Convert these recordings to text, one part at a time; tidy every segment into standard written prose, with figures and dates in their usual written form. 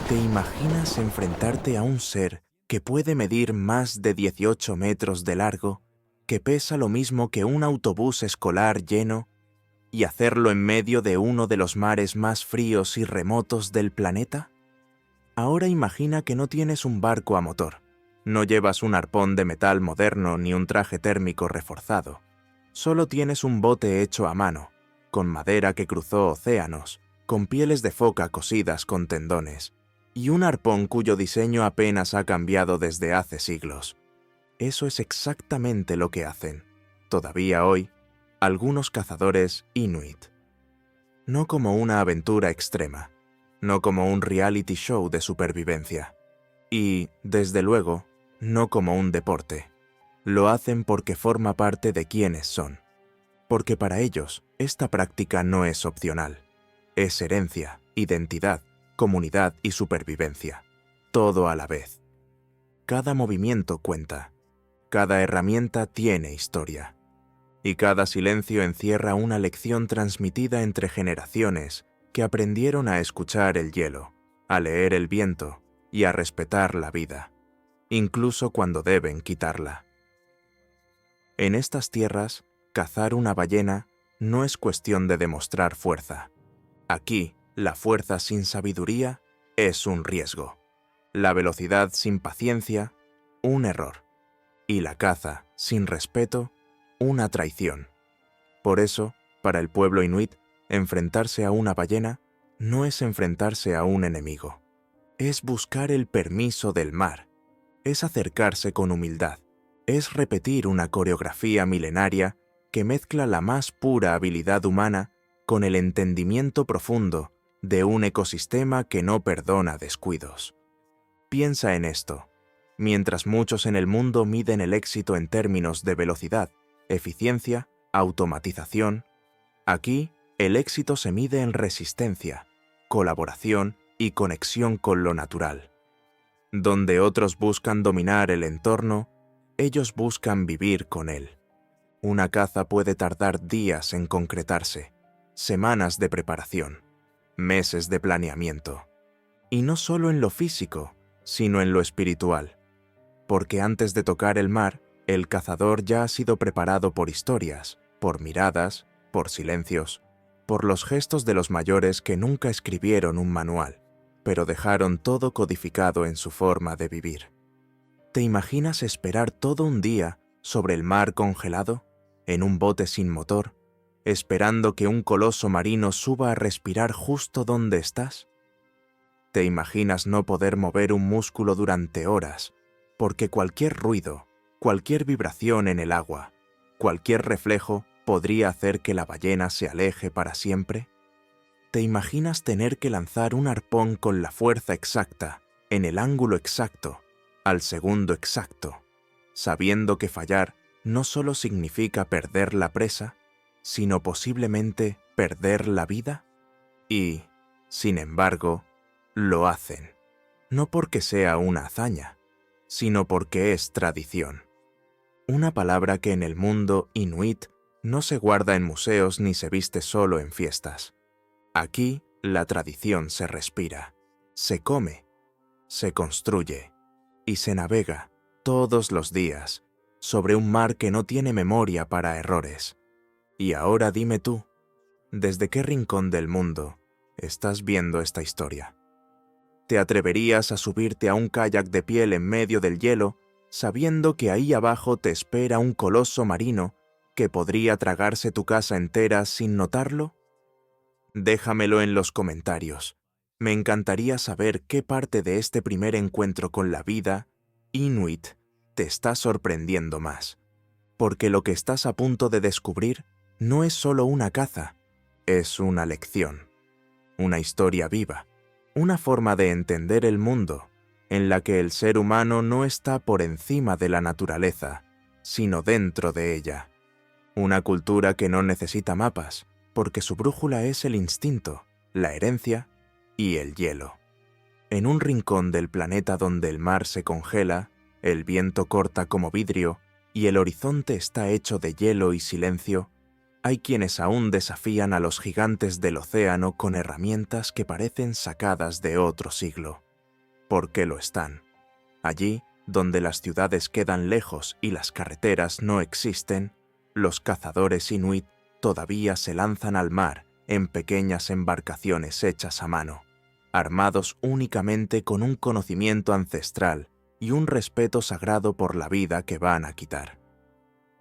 ¿Te imaginas enfrentarte a un ser que puede medir más de 18 metros de largo, que pesa lo mismo que un autobús escolar lleno, y hacerlo en medio de uno de los mares más fríos y remotos del planeta? Ahora imagina que no tienes un barco a motor, no llevas un arpón de metal moderno ni un traje térmico reforzado. Solo tienes un bote hecho a mano, con madera que cruzó océanos, con pieles de foca cosidas con tendones, y un arpón cuyo diseño apenas ha cambiado desde hace siglos. Eso es exactamente lo que hacen, todavía hoy, algunos cazadores inuit. No como una aventura extrema, no como un reality show de supervivencia. Y, desde luego, no como un deporte. Lo hacen porque forma parte de quienes son. Porque para ellos, esta práctica no es opcional. Es herencia, identidad, comunidad y supervivencia. Todo a la vez. Cada movimiento cuenta. Cada herramienta tiene historia. Y cada silencio encierra una lección transmitida entre generaciones que aprendieron a escuchar el hielo, a leer el viento y a respetar la vida, incluso cuando deben quitarla. En estas tierras, cazar una ballena no es cuestión de demostrar fuerza. Aquí, la fuerza sin sabiduría es un riesgo. La velocidad sin paciencia, un error. Y la caza sin respeto, una traición. Por eso, para el pueblo inuit, enfrentarse a una ballena no es enfrentarse a un enemigo. Es buscar el permiso del mar. Es acercarse con humildad. Es repetir una coreografía milenaria que mezcla la más pura habilidad humana con el entendimiento profundo de un ecosistema que no perdona descuidos. Piensa en esto. Mientras muchos en el mundo miden el éxito en términos de velocidad, eficiencia, automatización, aquí el éxito se mide en resistencia, colaboración y conexión con lo natural. Donde otros buscan dominar el entorno, ellos buscan vivir con él. Una caza puede tardar días en concretarse, semanas de preparación, meses de planeamiento. Y no solo en lo físico, sino en lo espiritual. Porque antes de tocar el mar, el cazador ya ha sido preparado por historias, por miradas, por silencios, por los gestos de los mayores que nunca escribieron un manual, pero dejaron todo codificado en su forma de vivir. ¿Te imaginas esperar todo un día sobre el mar congelado, en un bote sin motor, esperando que un coloso marino suba a respirar justo donde estás? ¿Te imaginas no poder mover un músculo durante horas, porque cualquier ruido, cualquier vibración en el agua, cualquier reflejo podría hacer que la ballena se aleje para siempre? ¿Te imaginas tener que lanzar un arpón con la fuerza exacta, en el ángulo exacto, al segundo exacto, sabiendo que fallar no solo significa perder la presa, sino posiblemente perder la vida? Y, sin embargo, lo hacen, no porque sea una hazaña, sino porque es tradición. Una palabra que en el mundo inuit no se guarda en museos ni se viste solo en fiestas. Aquí la tradición se respira, se come, se construye y se navega todos los días sobre un mar que no tiene memoria para errores. Y ahora dime tú, ¿desde qué rincón del mundo estás viendo esta historia? ¿Te atreverías a subirte a un kayak de piel en medio del hielo, sabiendo que ahí abajo te espera un coloso marino que podría tragarse tu casa entera sin notarlo? Déjamelo en los comentarios. Me encantaría saber qué parte de este primer encuentro con la vida inuit te está sorprendiendo más. Porque lo que estás a punto de descubrir no es solo una caza, es una lección, una historia viva. Una forma de entender el mundo en la que el ser humano no está por encima de la naturaleza, sino dentro de ella. Una cultura que no necesita mapas, porque su brújula es el instinto, la herencia y el hielo. En un rincón del planeta donde el mar se congela, el viento corta como vidrio y el horizonte está hecho de hielo y silencio, Hay quienes aún desafían a los gigantes del océano con herramientas que parecen sacadas de otro siglo. Porque lo están. Allí, donde las ciudades quedan lejos y las carreteras no existen, los cazadores inuit todavía se lanzan al mar en pequeñas embarcaciones hechas a mano, armados únicamente con un conocimiento ancestral y un respeto sagrado por la vida que van a quitar.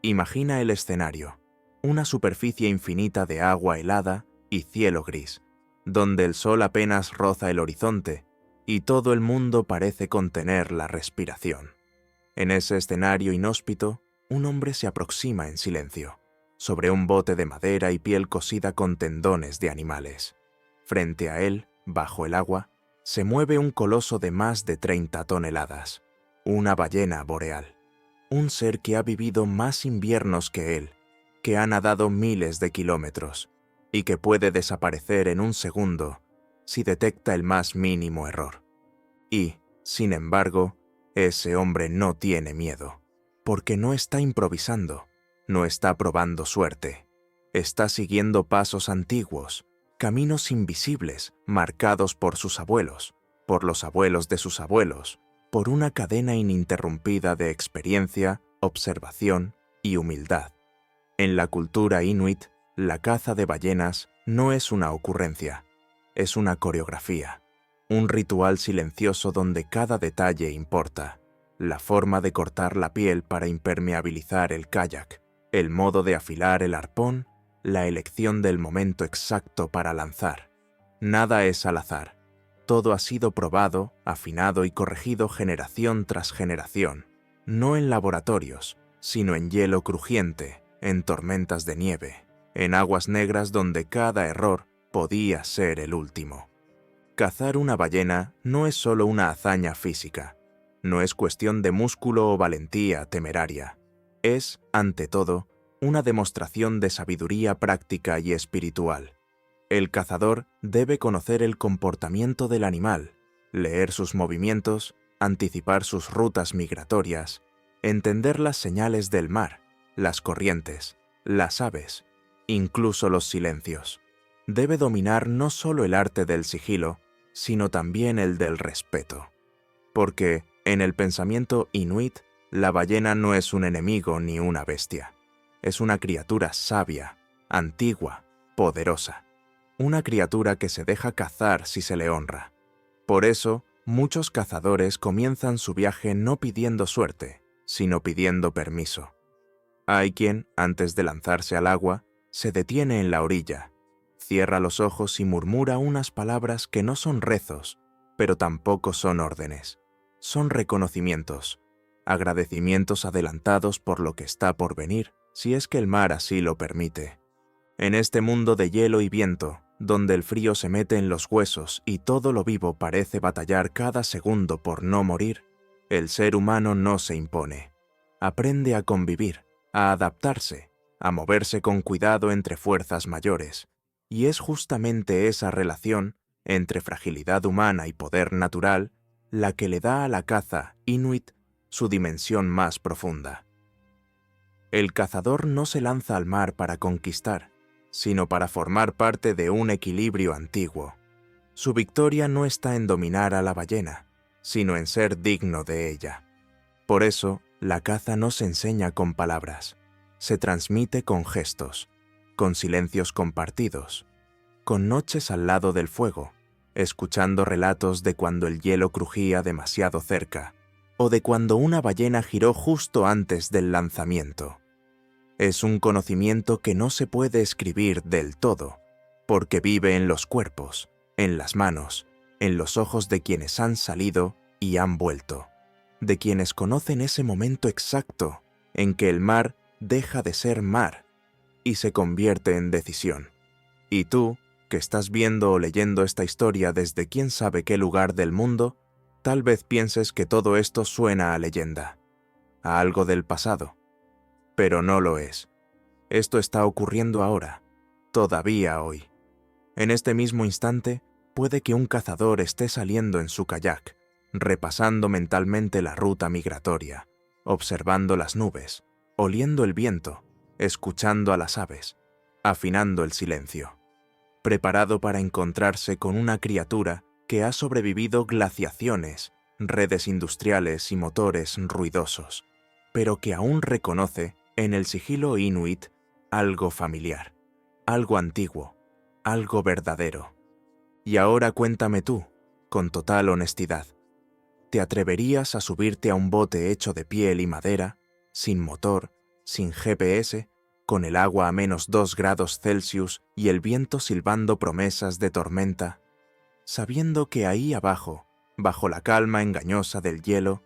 Imagina el escenario, una superficie infinita de agua helada y cielo gris, donde el sol apenas roza el horizonte y todo el mundo parece contener la respiración. En ese escenario inhóspito, un hombre se aproxima en silencio, sobre un bote de madera y piel cosida con tendones de animales. Frente a él, bajo el agua, se mueve un coloso de más de 30 toneladas, una ballena boreal, un ser que ha vivido más inviernos que él, que ha nadado miles de kilómetros y que puede desaparecer en un segundo si detecta el más mínimo error. Y, sin embargo, ese hombre no tiene miedo, porque no está improvisando, no está probando suerte, está siguiendo pasos antiguos, caminos invisibles marcados por sus abuelos, por los abuelos de sus abuelos, por una cadena ininterrumpida de experiencia, observación y humildad. En la cultura inuit, la caza de ballenas no es una ocurrencia, es una coreografía, un ritual silencioso donde cada detalle importa, la forma de cortar la piel para impermeabilizar el kayak, el modo de afilar el arpón, la elección del momento exacto para lanzar. Nada es al azar. Todo ha sido probado, afinado y corregido generación tras generación, no en laboratorios, sino en hielo crujiente, en tormentas de nieve, en aguas negras donde cada error podía ser el último. Cazar una ballena no es solo una hazaña física, no es cuestión de músculo o valentía temeraria. Es, ante todo, una demostración de sabiduría práctica y espiritual. El cazador debe conocer el comportamiento del animal, leer sus movimientos, anticipar sus rutas migratorias, entender las señales del mar, las corrientes, las aves, incluso los silencios. Debe dominar no solo el arte del sigilo, sino también el del respeto. Porque, en el pensamiento inuit, la ballena no es un enemigo ni una bestia. Es una criatura sabia, antigua, poderosa. Una criatura que se deja cazar si se le honra. Por eso, muchos cazadores comienzan su viaje no pidiendo suerte, sino pidiendo permiso. Hay quien, antes de lanzarse al agua, se detiene en la orilla, cierra los ojos y murmura unas palabras que no son rezos, pero tampoco son órdenes. Son reconocimientos, agradecimientos adelantados por lo que está por venir, si es que el mar así lo permite. En este mundo de hielo y viento, donde el frío se mete en los huesos y todo lo vivo parece batallar cada segundo por no morir, el ser humano no se impone. Aprende a convivir, a adaptarse, a moverse con cuidado entre fuerzas mayores, y es justamente esa relación entre fragilidad humana y poder natural la que le da a la caza inuit su dimensión más profunda. El cazador no se lanza al mar para conquistar, sino para formar parte de un equilibrio antiguo. Su victoria no está en dominar a la ballena, sino en ser digno de ella. Por eso, la caza no se enseña con palabras, se transmite con gestos, con silencios compartidos, con noches al lado del fuego, escuchando relatos de cuando el hielo crujía demasiado cerca, o de cuando una ballena giró justo antes del lanzamiento. Es un conocimiento que no se puede escribir del todo, porque vive en los cuerpos, en las manos, en los ojos de quienes han salido y han vuelto, de quienes conocen ese momento exacto en que el mar deja de ser mar y se convierte en decisión. Y tú, que estás viendo o leyendo esta historia desde quién sabe qué lugar del mundo, tal vez pienses que todo esto suena a leyenda, a algo del pasado. Pero no lo es. Esto está ocurriendo ahora, todavía hoy. En este mismo instante, puede que un cazador esté saliendo en su kayak, repasando mentalmente la ruta migratoria, observando las nubes, oliendo el viento, escuchando a las aves. afinando el silencio, preparado para encontrarse con una criatura que ha sobrevivido glaciaciones, redes industriales y motores ruidosos, pero que aún reconoce en el sigilo inuit algo familiar, algo antiguo, algo verdadero. Y ahora cuéntame tú, con total honestidad, ¿te atreverías a subirte a un bote hecho de piel y madera, sin motor, sin GPS, con el agua a -2 grados Celsius y el viento silbando promesas de tormenta, sabiendo que ahí abajo, bajo la calma engañosa del hielo,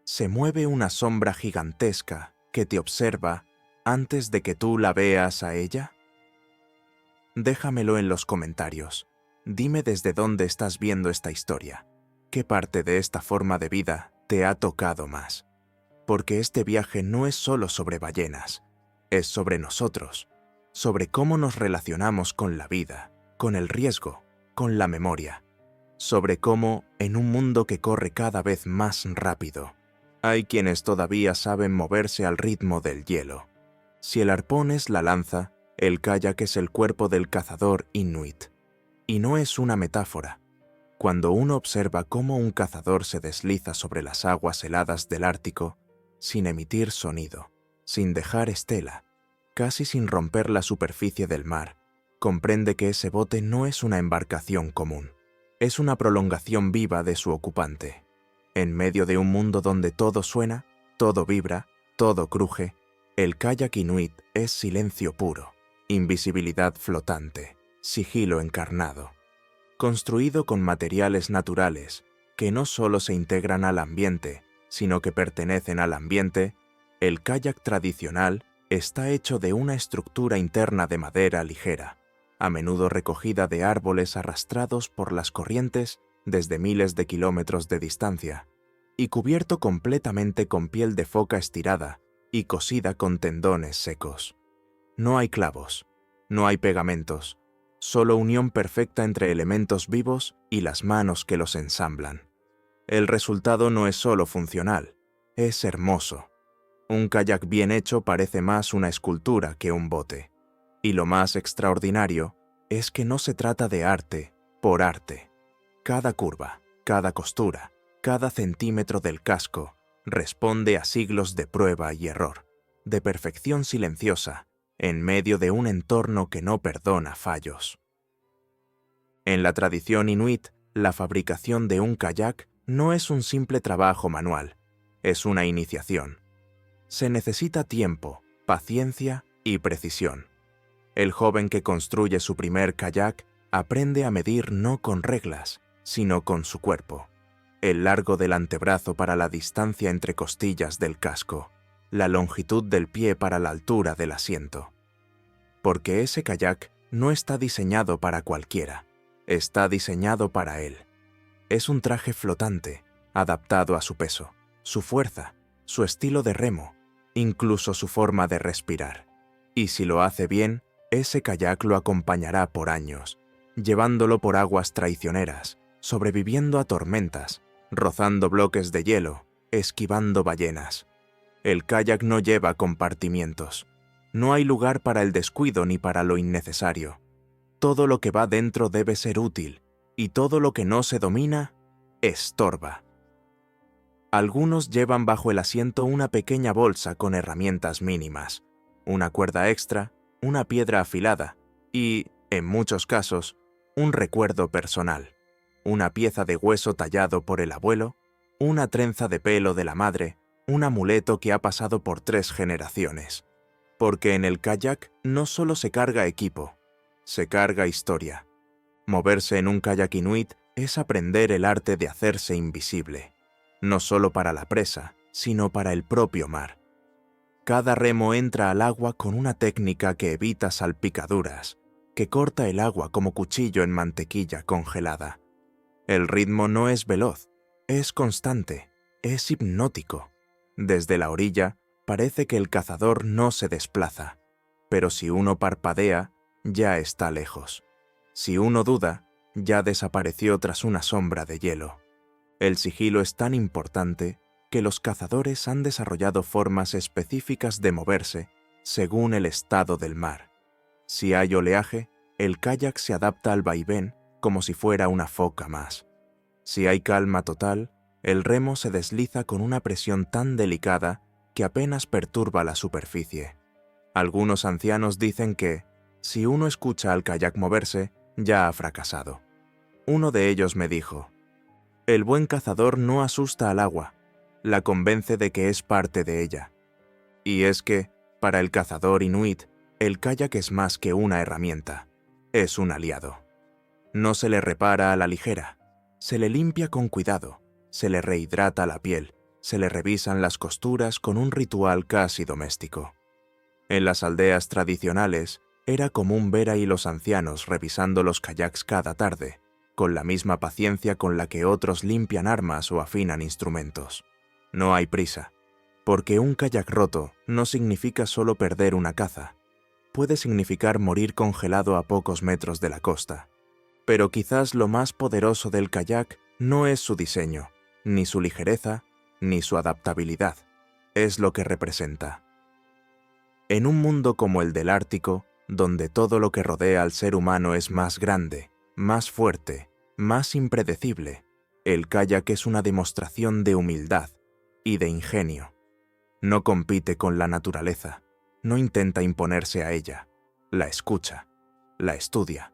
se mueve una sombra gigantesca que te observa antes de que tú la veas a ella? Déjamelo en los comentarios. Dime desde dónde estás viendo esta historia. ¿Qué parte de esta forma de vida te ha tocado más? Porque este viaje no es solo sobre ballenas, es sobre nosotros, sobre cómo nos relacionamos con la vida, con el riesgo, con la memoria, sobre cómo, en un mundo que corre cada vez más rápido, hay quienes todavía saben moverse al ritmo del hielo. Si el arpón es la lanza, el kayak es el cuerpo del cazador inuit. Y no es una metáfora. Cuando uno observa cómo un cazador se desliza sobre las aguas heladas del Ártico, sin emitir sonido, sin dejar estela, casi sin romper la superficie del mar, comprende que ese bote no es una embarcación común, es una prolongación viva de su ocupante. En medio de un mundo donde todo suena, todo vibra, todo cruje, el kayak inuit es silencio puro, invisibilidad flotante, sigilo encarnado. Construido con materiales naturales que no solo se integran al ambiente, sino que pertenecen al ambiente, el kayak tradicional está hecho de una estructura interna de madera ligera, a menudo recogida de árboles arrastrados por las corrientes desde miles de kilómetros de distancia, y cubierto completamente con piel de foca estirada y cosida con tendones secos. No hay clavos, no hay pegamentos, solo unión perfecta entre elementos vivos y las manos que los ensamblan. El resultado no es solo funcional, es hermoso. Un kayak bien hecho parece más una escultura que un bote. Y lo más extraordinario es que no se trata de arte por arte. Cada curva, cada costura, cada centímetro del casco responde a siglos de prueba y error, de perfección silenciosa, en medio de un entorno que no perdona fallos. En la tradición inuit, la fabricación de un kayak no es un simple trabajo manual, es una iniciación. Se necesita tiempo, paciencia y precisión. El joven que construye su primer kayak aprende a medir no con reglas, sino con su cuerpo. El largo del antebrazo para la distancia entre costillas del casco, la longitud del pie para la altura del asiento. Porque ese kayak no está diseñado para cualquiera, está diseñado para él. Es un traje flotante, adaptado a su peso, su fuerza, su estilo de remo, incluso su forma de respirar. Y si lo hace bien, ese kayak lo acompañará por años, llevándolo por aguas traicioneras, sobreviviendo a tormentas, rozando bloques de hielo, esquivando ballenas. El kayak no lleva compartimientos. No hay lugar para el descuido ni para lo innecesario. Todo lo que va dentro debe ser útil, y todo lo que no se domina, estorba. Algunos llevan bajo el asiento una pequeña bolsa con herramientas mínimas, una cuerda extra, una piedra afilada y, en muchos casos, un recuerdo personal, una pieza de hueso tallado por el abuelo, una trenza de pelo de la madre, un amuleto que ha pasado por 3 generaciones. Porque en el kayak no solo se carga equipo, se carga historia. Moverse en un kayak inuit es aprender el arte de hacerse invisible, no solo para la presa, sino para el propio mar. Cada remo entra al agua con una técnica que evita salpicaduras, que corta el agua como cuchillo en mantequilla congelada. El ritmo no es veloz, es constante, es hipnótico. Desde la orilla, parece que el cazador no se desplaza, pero si uno parpadea, ya está lejos. Si uno duda, ya desapareció tras una sombra de hielo. El sigilo es tan importante que los cazadores han desarrollado formas específicas de moverse según el estado del mar. Si hay oleaje, el kayak se adapta al vaivén como si fuera una foca más. Si hay calma total, el remo se desliza con una presión tan delicada que apenas perturba la superficie. Algunos ancianos dicen que, si uno escucha al kayak moverse, ya ha fracasado. Uno de ellos me dijo: «El buen cazador no asusta al agua, la convence de que es parte de ella». Y es que, para el cazador inuit, el kayak es más que una herramienta, es un aliado. No se le repara a la ligera, se le limpia con cuidado, se le rehidrata la piel, se le revisan las costuras con un ritual casi doméstico. En las aldeas tradicionales, era común ver a los ancianos revisando los kayaks cada tarde, con la misma paciencia con la que otros limpian armas o afinan instrumentos. No hay prisa, porque un kayak roto no significa solo perder una caza. Puede significar morir congelado a pocos metros de la costa. Pero quizás lo más poderoso del kayak no es su diseño, ni su ligereza, ni su adaptabilidad. Es lo que representa. En un mundo como el del Ártico, donde todo lo que rodea al ser humano es más grande, más fuerte, más impredecible, el kayak es una demostración de humildad y de ingenio. No compite con la naturaleza, no intenta imponerse a ella, la escucha, la estudia,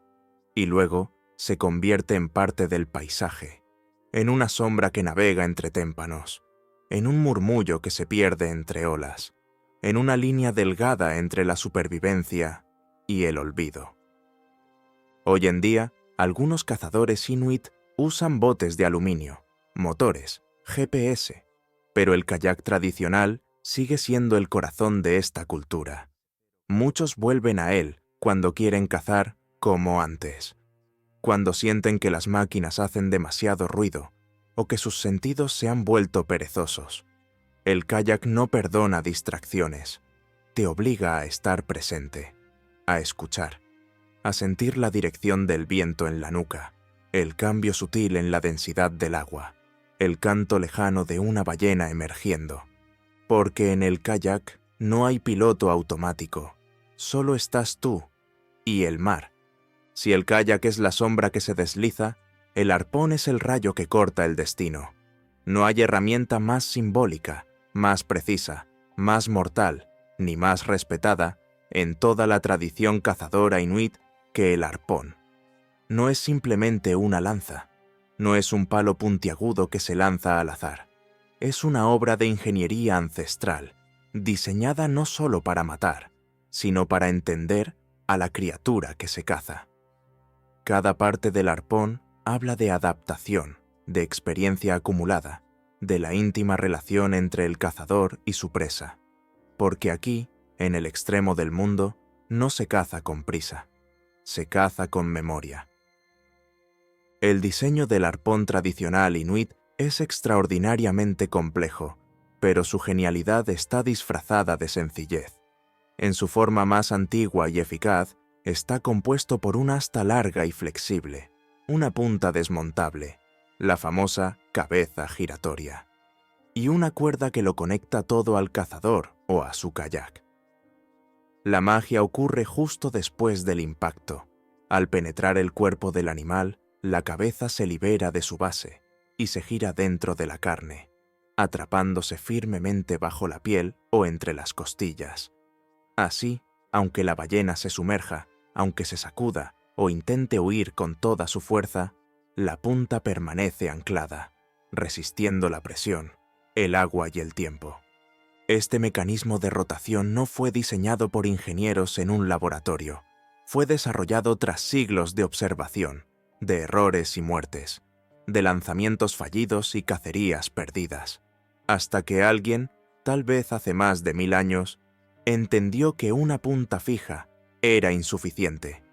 y luego se convierte en parte del paisaje, en una sombra que navega entre témpanos, en un murmullo que se pierde entre olas, en una línea delgada entre la supervivencia y el olvido. Hoy en día, algunos cazadores inuit usan botes de aluminio, motores, GPS, pero el kayak tradicional sigue siendo el corazón de esta cultura. Muchos vuelven a él cuando quieren cazar como antes, cuando sienten que las máquinas hacen demasiado ruido o que sus sentidos se han vuelto perezosos. El kayak no perdona distracciones, te obliga a estar presente, a escuchar, a sentir la dirección del viento en la nuca, el cambio sutil en la densidad del agua, el canto lejano de una ballena emergiendo. Porque en el kayak no hay piloto automático, solo estás tú y el mar. Si el kayak es la sombra que se desliza, el arpón es el rayo que corta el destino. No hay herramienta más simbólica, más precisa, más mortal, ni más respetada en toda la tradición cazadora inuit que el arpón. No es simplemente una lanza, no es un palo puntiagudo que se lanza al azar. Es una obra de ingeniería ancestral, diseñada no solo para matar, sino para entender a la criatura que se caza. Cada parte del arpón habla de adaptación, de experiencia acumulada, de la íntima relación entre el cazador y su presa. Porque aquí, en el extremo del mundo, no se caza con prisa, se caza con memoria. El diseño del arpón tradicional inuit es extraordinariamente complejo, pero su genialidad está disfrazada de sencillez. En su forma más antigua y eficaz, está compuesto por una asta larga y flexible, una punta desmontable, la famosa cabeza giratoria, y una cuerda que lo conecta todo al cazador o a su kayak. La magia ocurre justo después del impacto. Al penetrar el cuerpo del animal, la cabeza se libera de su base y se gira dentro de la carne, atrapándose firmemente bajo la piel o entre las costillas. Así, aunque la ballena se sumerja, aunque se sacuda o intente huir con toda su fuerza, la punta permanece anclada, resistiendo la presión, el agua y el tiempo. Este mecanismo de rotación no fue diseñado por ingenieros en un laboratorio. Fue desarrollado tras siglos de observación, de errores y muertes, de lanzamientos fallidos y cacerías perdidas, hasta que alguien, tal vez hace más de 1000 años, entendió que una punta fija era insuficiente,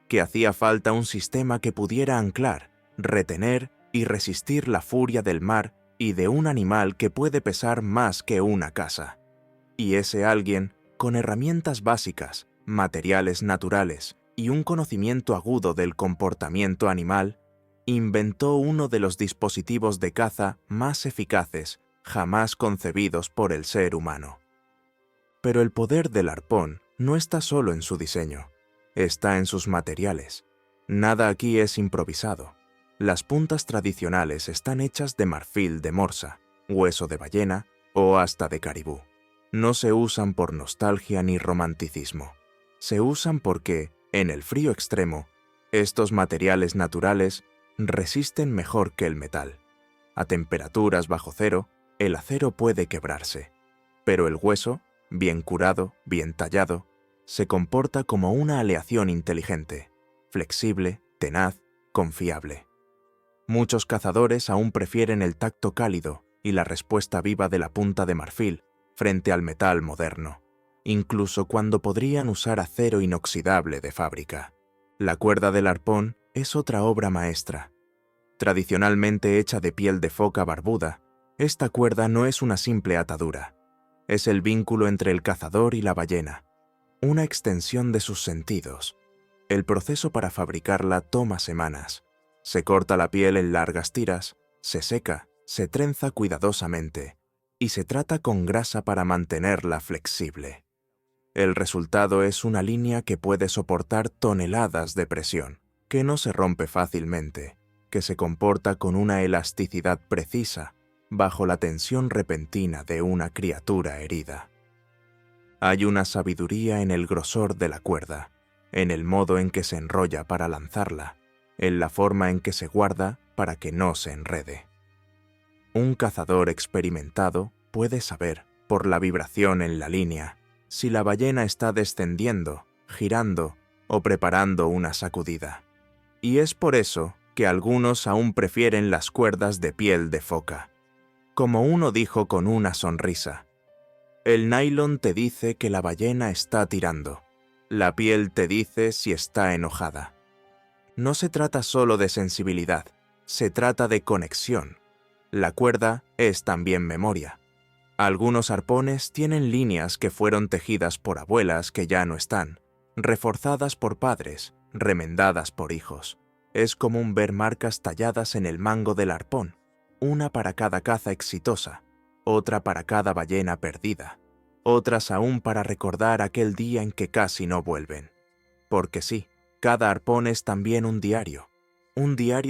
que hacía falta un sistema que pudiera anclar, retener y resistir la furia del mar y de un animal que puede pesar más que una casa. Y ese alguien, con herramientas básicas, materiales naturales y un conocimiento agudo del comportamiento animal, inventó uno de los dispositivos de caza más eficaces jamás concebidos por el ser humano. Pero el poder del arpón no está solo en su diseño, está en sus materiales. Nada aquí es improvisado. Las puntas tradicionales están hechas de marfil de morsa, hueso de ballena o hasta de caribú. No se usan por nostalgia ni romanticismo. Se usan porque, en el frío extremo, estos materiales naturales resisten mejor que el metal. A temperaturas bajo cero, el acero puede quebrarse, pero el hueso, bien curado, bien tallado, se comporta como una aleación inteligente, flexible, tenaz, confiable. Muchos cazadores aún prefieren el tacto cálido y la respuesta viva de la punta de marfil frente al metal moderno, incluso cuando podrían usar acero inoxidable de fábrica. La cuerda del arpón es otra obra maestra. Tradicionalmente hecha de piel de foca barbuda, esta cuerda no es una simple atadura. Es el vínculo entre el cazador y la ballena, una extensión de sus sentidos. El proceso para fabricarla toma semanas. Se corta la piel en largas tiras, se seca, se trenza cuidadosamente y se trata con grasa para mantenerla flexible. El resultado es una línea que puede soportar toneladas de presión, que no se rompe fácilmente, que se comporta con una elasticidad precisa bajo la tensión repentina de una criatura herida. Hay una sabiduría en el grosor de la cuerda, en el modo en que se enrolla para lanzarla, en la forma en que se guarda para que no se enrede. Un cazador experimentado puede saber, por la vibración en la línea, si la ballena está descendiendo, girando o preparando una sacudida. Y es por eso que algunos aún prefieren las cuerdas de piel de foca. Como uno dijo con una sonrisa, el nylon te dice que la ballena está tirando, la piel te dice si está enojada. No se trata solo de sensibilidad, se trata de conexión. La cuerda es también memoria. Algunos arpones tienen líneas que fueron tejidas por abuelas que ya no están, reforzadas por padres, remendadas por hijos. Es común ver marcas talladas en el mango del arpón, una para cada caza exitosa, otra para cada ballena perdida, otras aún para recordar aquel día en que casi no vuelven. Porque sí, cada arpón es también un diario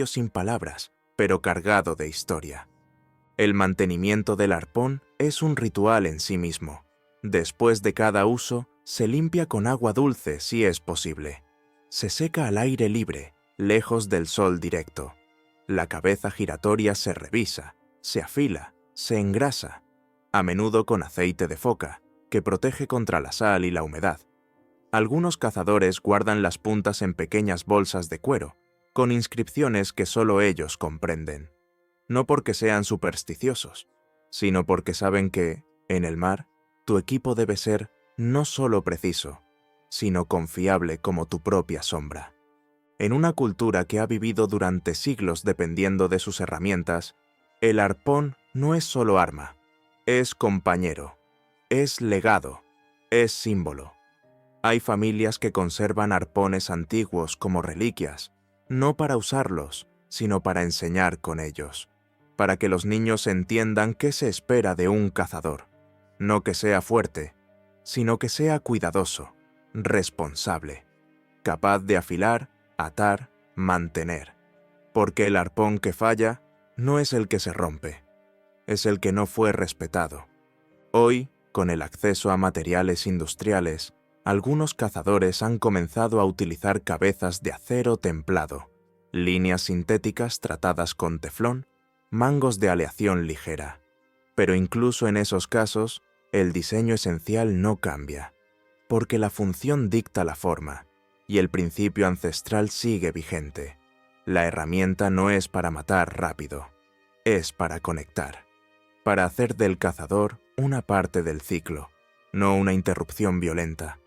sin palabras, pero cargado de historia. El mantenimiento del arpón es un ritual en sí mismo. Después de cada uso, se limpia con agua dulce si es posible. Se seca al aire libre, lejos del sol directo. La cabeza giratoria se revisa, se afila, se engrasa, a menudo con aceite de foca, que protege contra la sal y la humedad. Algunos cazadores guardan las puntas en pequeñas bolsas de cuero, con inscripciones que solo ellos comprenden. No porque sean supersticiosos, sino porque saben que, en el mar, tu equipo debe ser no solo preciso, sino confiable como tu propia sombra. En una cultura que ha vivido durante siglos dependiendo de sus herramientas, el arpón no es solo arma, es compañero, es legado, es símbolo. Hay familias que conservan arpones antiguos como reliquias, no para usarlos, sino para enseñar con ellos, para que los niños entiendan qué se espera de un cazador, no que sea fuerte, sino que sea cuidadoso, responsable, capaz de afilar, atar, mantener, porque el arpón que falla no es el que se rompe, es el que no fue respetado. Hoy, con el acceso a materiales industriales, algunos cazadores han comenzado a utilizar cabezas de acero templado, líneas sintéticas tratadas con teflón, mangos de aleación ligera. Pero incluso en esos casos, el diseño esencial no cambia, porque la función dicta la forma, y el principio ancestral sigue vigente. La herramienta no es para matar rápido, es para conectar, para hacer del cazador una parte del ciclo, no una interrupción violenta.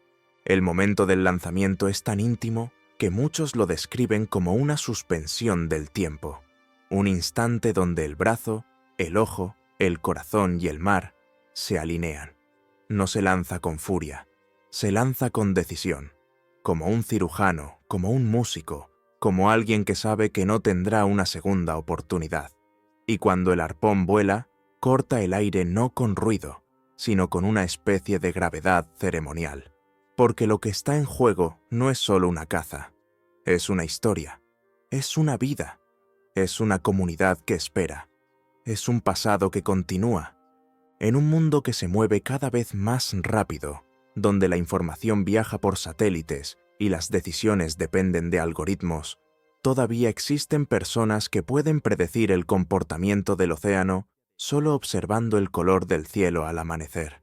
El momento del lanzamiento es tan íntimo que muchos lo describen como una suspensión del tiempo, un instante donde el brazo, el ojo, el corazón y el mar se alinean. No se lanza con furia, se lanza con decisión, como un cirujano, como un músico, como alguien que sabe que no tendrá una segunda oportunidad. Y cuando el arpón vuela, corta el aire no con ruido, sino con una especie de gravedad ceremonial, porque lo que está en juego no es solo una caza, es una historia, es una vida, es una comunidad que espera, es un pasado que continúa. En un mundo que se mueve cada vez más rápido, donde la información viaja por satélites y las decisiones dependen de algoritmos, todavía existen personas que pueden predecir el comportamiento del océano solo observando el color del cielo al amanecer.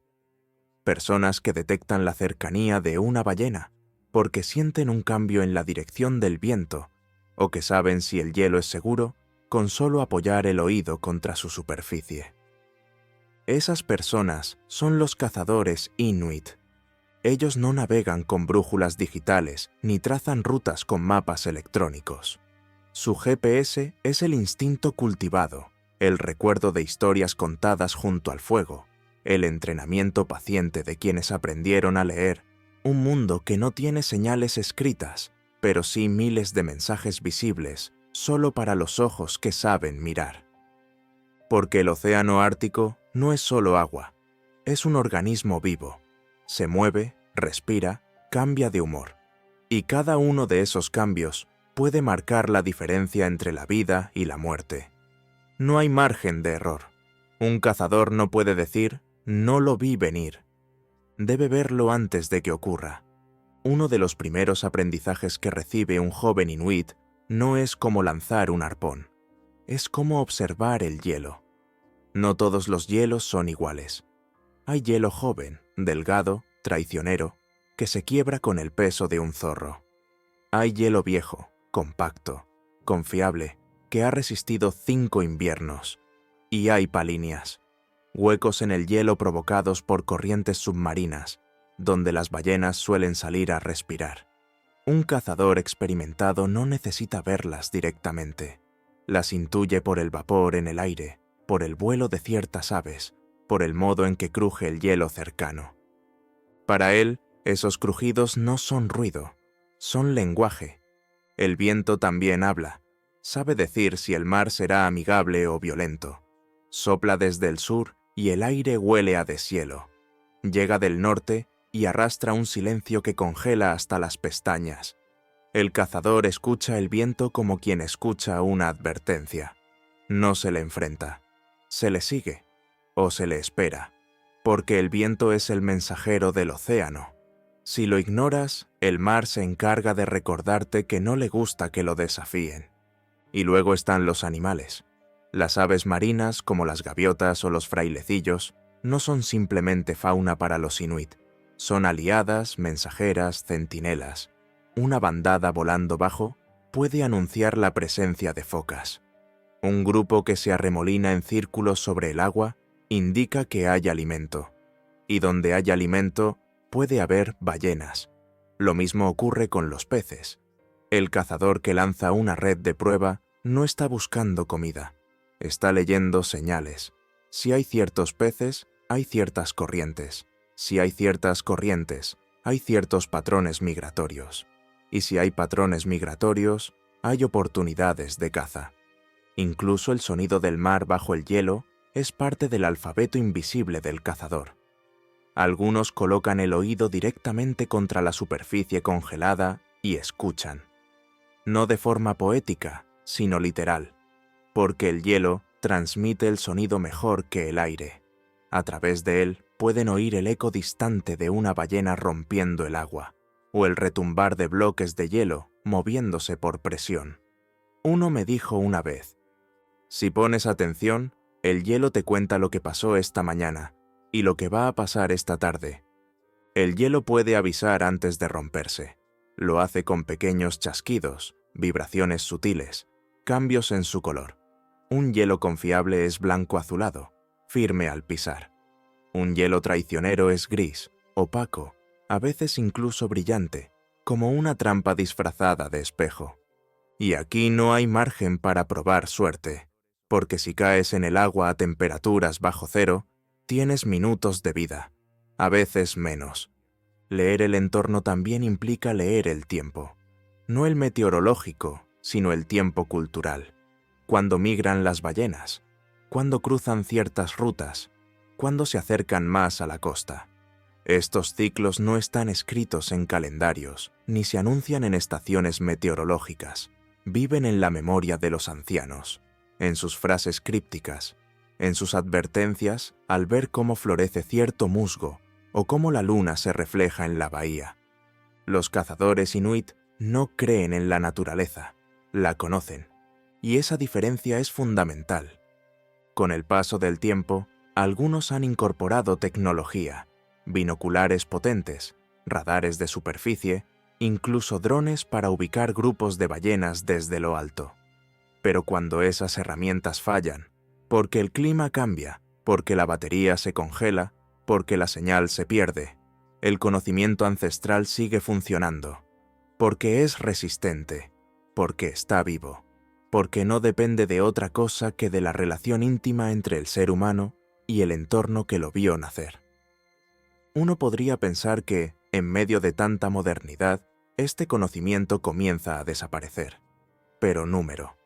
Personas que detectan la cercanía de una ballena porque sienten un cambio en la dirección del viento, o que saben si el hielo es seguro con solo apoyar el oído contra su superficie. Esas personas son los cazadores Inuit. Ellos no navegan con brújulas digitales ni trazan rutas con mapas electrónicos. Su GPS es el instinto cultivado, el recuerdo de historias contadas junto al fuego, el entrenamiento paciente de quienes aprendieron a leer un mundo que no tiene señales escritas, pero sí miles de mensajes visibles solo para los ojos que saben mirar. Porque el océano Ártico no es solo agua, es un organismo vivo. Se mueve, respira, cambia de humor. Y cada uno de esos cambios puede marcar la diferencia entre la vida y la muerte. No hay margen de error. Un cazador no puede decir, no lo vi venir. Debe verlo antes de que ocurra. Uno de los primeros aprendizajes que recibe un joven inuit no es como lanzar un arpón, es como observar el hielo. No todos los hielos son iguales. Hay hielo joven, delgado, traicionero, que se quiebra con el peso de un zorro. Hay hielo viejo, compacto, confiable, que ha resistido 5 inviernos. Y hay palíneas, huecos en el hielo provocados por corrientes submarinas, donde las ballenas suelen salir a respirar. Un cazador experimentado no necesita verlas directamente. Las intuye por el vapor en el aire, por el vuelo de ciertas aves, por el modo en que cruje el hielo cercano. Para él, esos crujidos no son ruido, son lenguaje. El viento también habla, sabe decir si el mar será amigable o violento. Sopla desde el sur y el aire huele a deshielo. Llega del norte y arrastra un silencio que congela hasta las pestañas. El cazador escucha el viento como quien escucha una advertencia. No se le enfrenta, se le sigue o se le espera, porque el viento es el mensajero del océano. Si lo ignoras, el mar se encarga de recordarte que no le gusta que lo desafíen. Y luego están los animales. Las aves marinas, como las gaviotas o los frailecillos, no son simplemente fauna para los inuit. Son aliadas, mensajeras, centinelas. Una bandada volando bajo puede anunciar la presencia de focas. Un grupo que se arremolina en círculos sobre el agua indica que hay alimento. Y donde hay alimento, puede haber ballenas. Lo mismo ocurre con los peces. El cazador que lanza una red de prueba no está buscando comida. Está leyendo señales. Si hay ciertos peces, hay ciertas corrientes. Si hay ciertas corrientes, hay ciertos patrones migratorios. Y si hay patrones migratorios, hay oportunidades de caza. Incluso el sonido del mar bajo el hielo es parte del alfabeto invisible del cazador. Algunos colocan el oído directamente contra la superficie congelada y escuchan. No de forma poética, sino literal, porque el hielo transmite el sonido mejor que el aire. A través de él pueden oír el eco distante de una ballena rompiendo el agua, o el retumbar de bloques de hielo moviéndose por presión. Uno me dijo una vez, si pones atención, el hielo te cuenta lo que pasó esta mañana y lo que va a pasar esta tarde. El hielo puede avisar antes de romperse. Lo hace con pequeños chasquidos, vibraciones sutiles, cambios en su color. Un hielo confiable es blanco azulado, firme al pisar. Un hielo traicionero es gris, opaco, a veces incluso brillante, como una trampa disfrazada de espejo. Y aquí no hay margen para probar suerte, porque si caes en el agua a temperaturas bajo cero, tienes minutos de vida, a veces menos. Leer el entorno también implica leer el tiempo, no el meteorológico, sino el tiempo cultural. Cuando migran las ballenas, cuando cruzan ciertas rutas, cuando se acercan más a la costa. Estos ciclos no están escritos en calendarios, ni se anuncian en estaciones meteorológicas. Viven en la memoria de los ancianos, en sus frases crípticas, en sus advertencias al ver cómo florece cierto musgo o cómo la luna se refleja en la bahía. Los cazadores inuit no creen en la naturaleza, la conocen, y esa diferencia es fundamental. Con el paso del tiempo, algunos han incorporado tecnología, binoculares potentes, radares de superficie, incluso drones para ubicar grupos de ballenas desde lo alto. Pero cuando esas herramientas fallan, porque el clima cambia, porque la batería se congela, porque la señal se pierde, el conocimiento ancestral sigue funcionando, porque es resistente, porque está vivo, porque no depende de otra cosa que de la relación íntima entre el ser humano y el entorno que lo vio nacer. Uno podría pensar que, en medio de tanta modernidad, este conocimiento comienza a desaparecer. Pero número.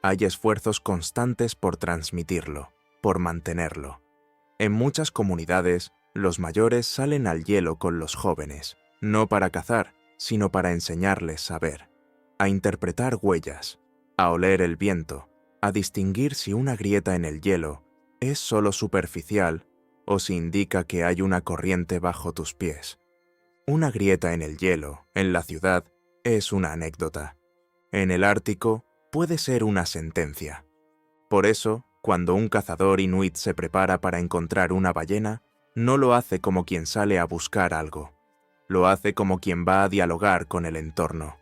Hay esfuerzos constantes por transmitirlo, por mantenerlo. En muchas comunidades, los mayores salen al hielo con los jóvenes, no para cazar, sino para enseñarles a ver, a interpretar huellas, a oler el viento, a distinguir si una grieta en el hielo es solo superficial o si indica que hay una corriente bajo tus pies. Una grieta en el hielo, en la ciudad, es una anécdota. En el Ártico, puede ser una sentencia. Por eso, cuando un cazador inuit se prepara para encontrar una ballena, no lo hace como quien sale a buscar algo. Lo hace como quien va a dialogar con el entorno.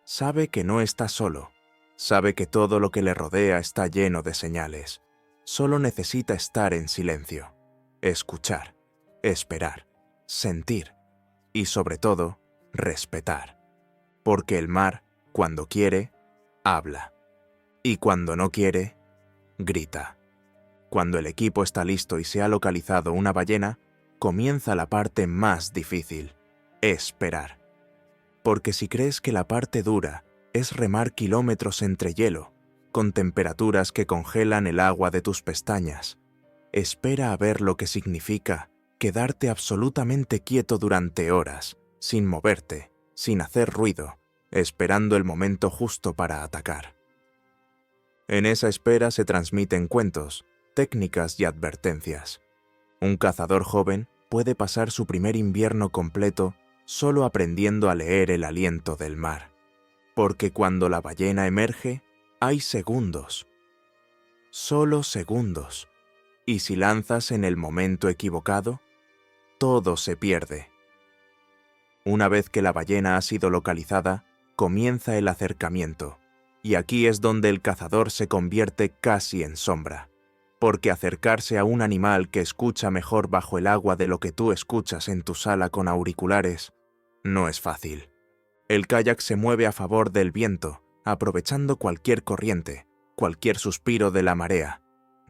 Sabe que no está solo. Sabe que todo lo que le rodea está lleno de señales. Solo necesita estar en silencio, escuchar, esperar, sentir y, sobre todo, respetar. Porque el mar, cuando quiere, habla. Y cuando no quiere, grita. Cuando el equipo está listo y se ha localizado una ballena, comienza la parte más difícil, esperar. Porque si crees que la parte dura es remar kilómetros entre hielo, con temperaturas que congelan el agua de tus pestañas, espera a ver lo que significa quedarte absolutamente quieto durante horas, sin moverte, sin hacer ruido, esperando el momento justo para atacar. En esa espera se transmiten cuentos, técnicas y advertencias. Un cazador joven puede pasar su primer invierno completo solo aprendiendo a leer el aliento del mar, porque cuando la ballena emerge, hay segundos, solo segundos, y si lanzas en el momento equivocado, todo se pierde. Una vez que la ballena ha sido localizada, comienza el acercamiento, y aquí es donde el cazador se convierte casi en sombra, porque acercarse a un animal que escucha mejor bajo el agua de lo que tú escuchas en tu sala con auriculares, no es fácil. El kayak se mueve a favor del viento, aprovechando cualquier corriente, cualquier suspiro de la marea.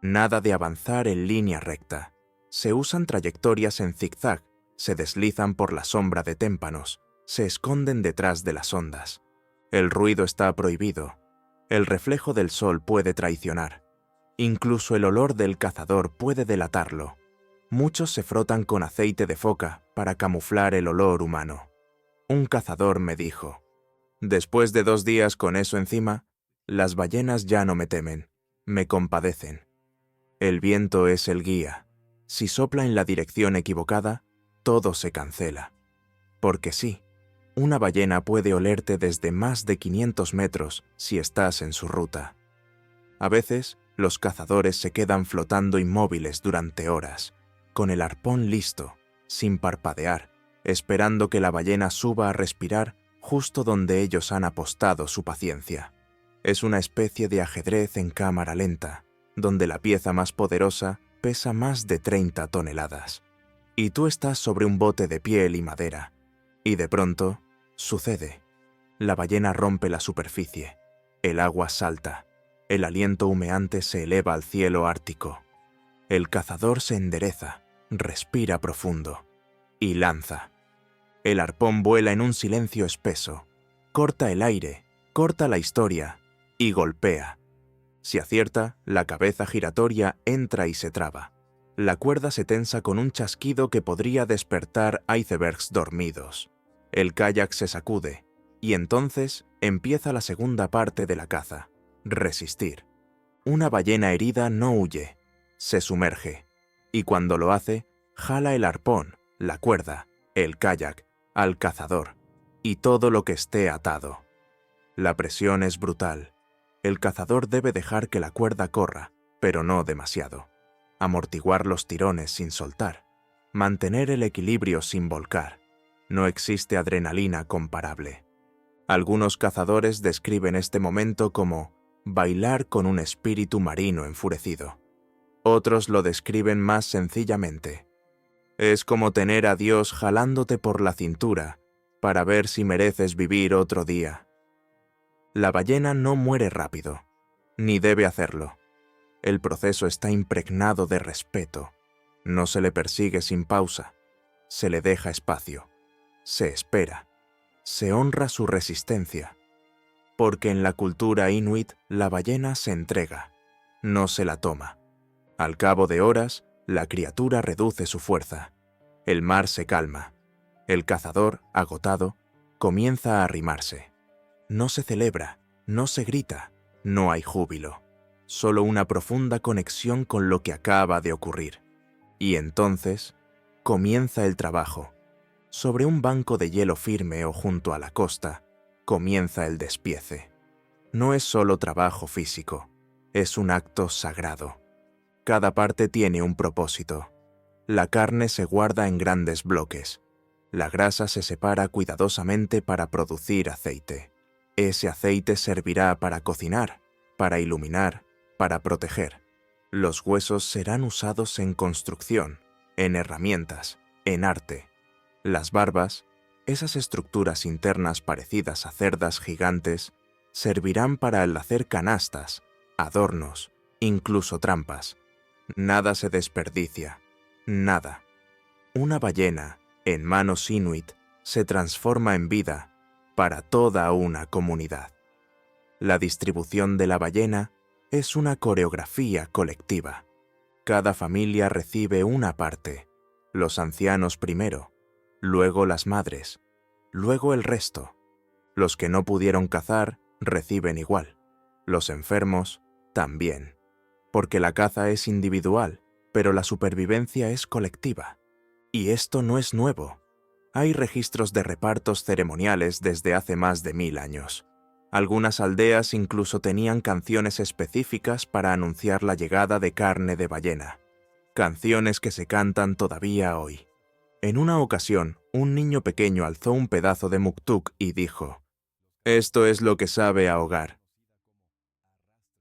Nada de avanzar en línea recta. Se usan trayectorias en zigzag, se deslizan por la sombra de témpanos, se esconden detrás de las ondas. El ruido está prohibido. El reflejo del sol puede traicionar. Incluso el olor del cazador puede delatarlo. Muchos se frotan con aceite de foca para camuflar el olor humano. Un cazador me dijo: después de 2 días con eso encima, las ballenas ya no me temen, me compadecen. El viento es el guía. Si sopla en la dirección equivocada, todo se cancela. Porque sí, una ballena puede olerte desde más de 500 metros si estás en su ruta. A veces, los cazadores se quedan flotando inmóviles durante horas, con el arpón listo, sin parpadear, esperando que la ballena suba a respirar justo donde ellos han apostado su paciencia. Es una especie de ajedrez en cámara lenta, donde la pieza más poderosa pesa más de 30 toneladas. Y tú estás sobre un bote de piel y madera. Y de pronto, sucede. La ballena rompe la superficie. El agua salta. El aliento humeante se eleva al cielo ártico. El cazador se endereza, respira profundo y lanza. El arpón vuela en un silencio espeso. Corta el aire, corta la historia y golpea. Si acierta, la cabeza giratoria entra y se traba. La cuerda se tensa con un chasquido que podría despertar icebergs dormidos. El kayak se sacude, y entonces empieza la segunda parte de la caza: resistir. Una ballena herida no huye, se sumerge, y cuando lo hace, jala el arpón, la cuerda, el kayak, al cazador, y todo lo que esté atado. La presión es brutal. El cazador debe dejar que la cuerda corra, pero no demasiado. Amortiguar los tirones sin soltar. Mantener el equilibrio sin volcar. No existe adrenalina comparable. Algunos cazadores describen este momento como bailar con un espíritu marino enfurecido. Otros lo describen más sencillamente: es como tener a Dios jalándote por la cintura para ver si mereces vivir otro día. La ballena no muere rápido, ni debe hacerlo. El proceso está impregnado de respeto. No se le persigue sin pausa. Se le deja espacio. Se espera. Se honra su resistencia. Porque en la cultura inuit la ballena se entrega, no se la toma. Al cabo de horas, la criatura reduce su fuerza. El mar se calma. El cazador, agotado, comienza a arrimarse. No se celebra, no se grita, no hay júbilo. Solo una profunda conexión con lo que acaba de ocurrir. Y entonces, comienza el trabajo. Sobre un banco de hielo firme o junto a la costa, comienza el despiece. No es solo trabajo físico, es un acto sagrado. Cada parte tiene un propósito. La carne se guarda en grandes bloques. La grasa se separa cuidadosamente para producir aceite. Ese aceite servirá para cocinar, para iluminar, para proteger. Los huesos serán usados en construcción, en herramientas, en arte. Las barbas, esas estructuras internas parecidas a cerdas gigantes, servirán para el hacer canastas, adornos, incluso trampas. Nada se desperdicia, nada. Una ballena, en manos inuit, se transforma en vida para toda una comunidad. La distribución de la ballena es una coreografía colectiva. Cada familia recibe una parte, los ancianos primero, luego las madres, luego el resto. Los que no pudieron cazar reciben igual, los enfermos también, porque la caza es individual, pero la supervivencia es colectiva. Y esto no es nuevo. Hay registros de repartos ceremoniales desde hace más de 1000 años. Algunas aldeas incluso tenían canciones específicas para anunciar la llegada de carne de ballena. Canciones que se cantan todavía hoy. En una ocasión, un niño pequeño alzó un pedazo de muktuk y dijo: «Esto es lo que sabe ahogar».